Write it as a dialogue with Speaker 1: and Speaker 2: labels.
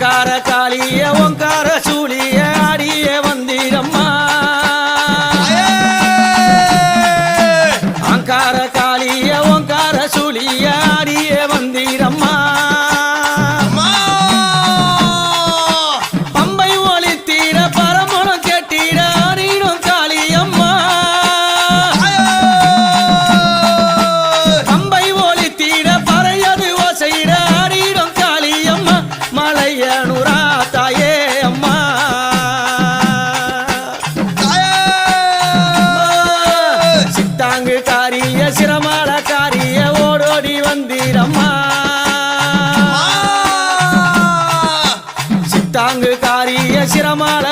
Speaker 1: அங்கார காளிய ஓங்கார சூழிய ஆடிய வந்திரம்மா அங்கார காளிய ஓங்கார சூழிய ஆடிய வந்திரம்மா பம்பை ஒளித்தீர பரமணம் கேட்டீர ஆடிடும் காளியம்மா பம்பை ஒளித்தீர பறையது ஓசையிட ஆடிடும் காளியம்மா மலையனுரா தாயே அம்மா சித்தாங்கு காரிய சிரமால காரிய ஓடோடி வந்தீரம்மா சித்தாங்கு காரிய சிரமால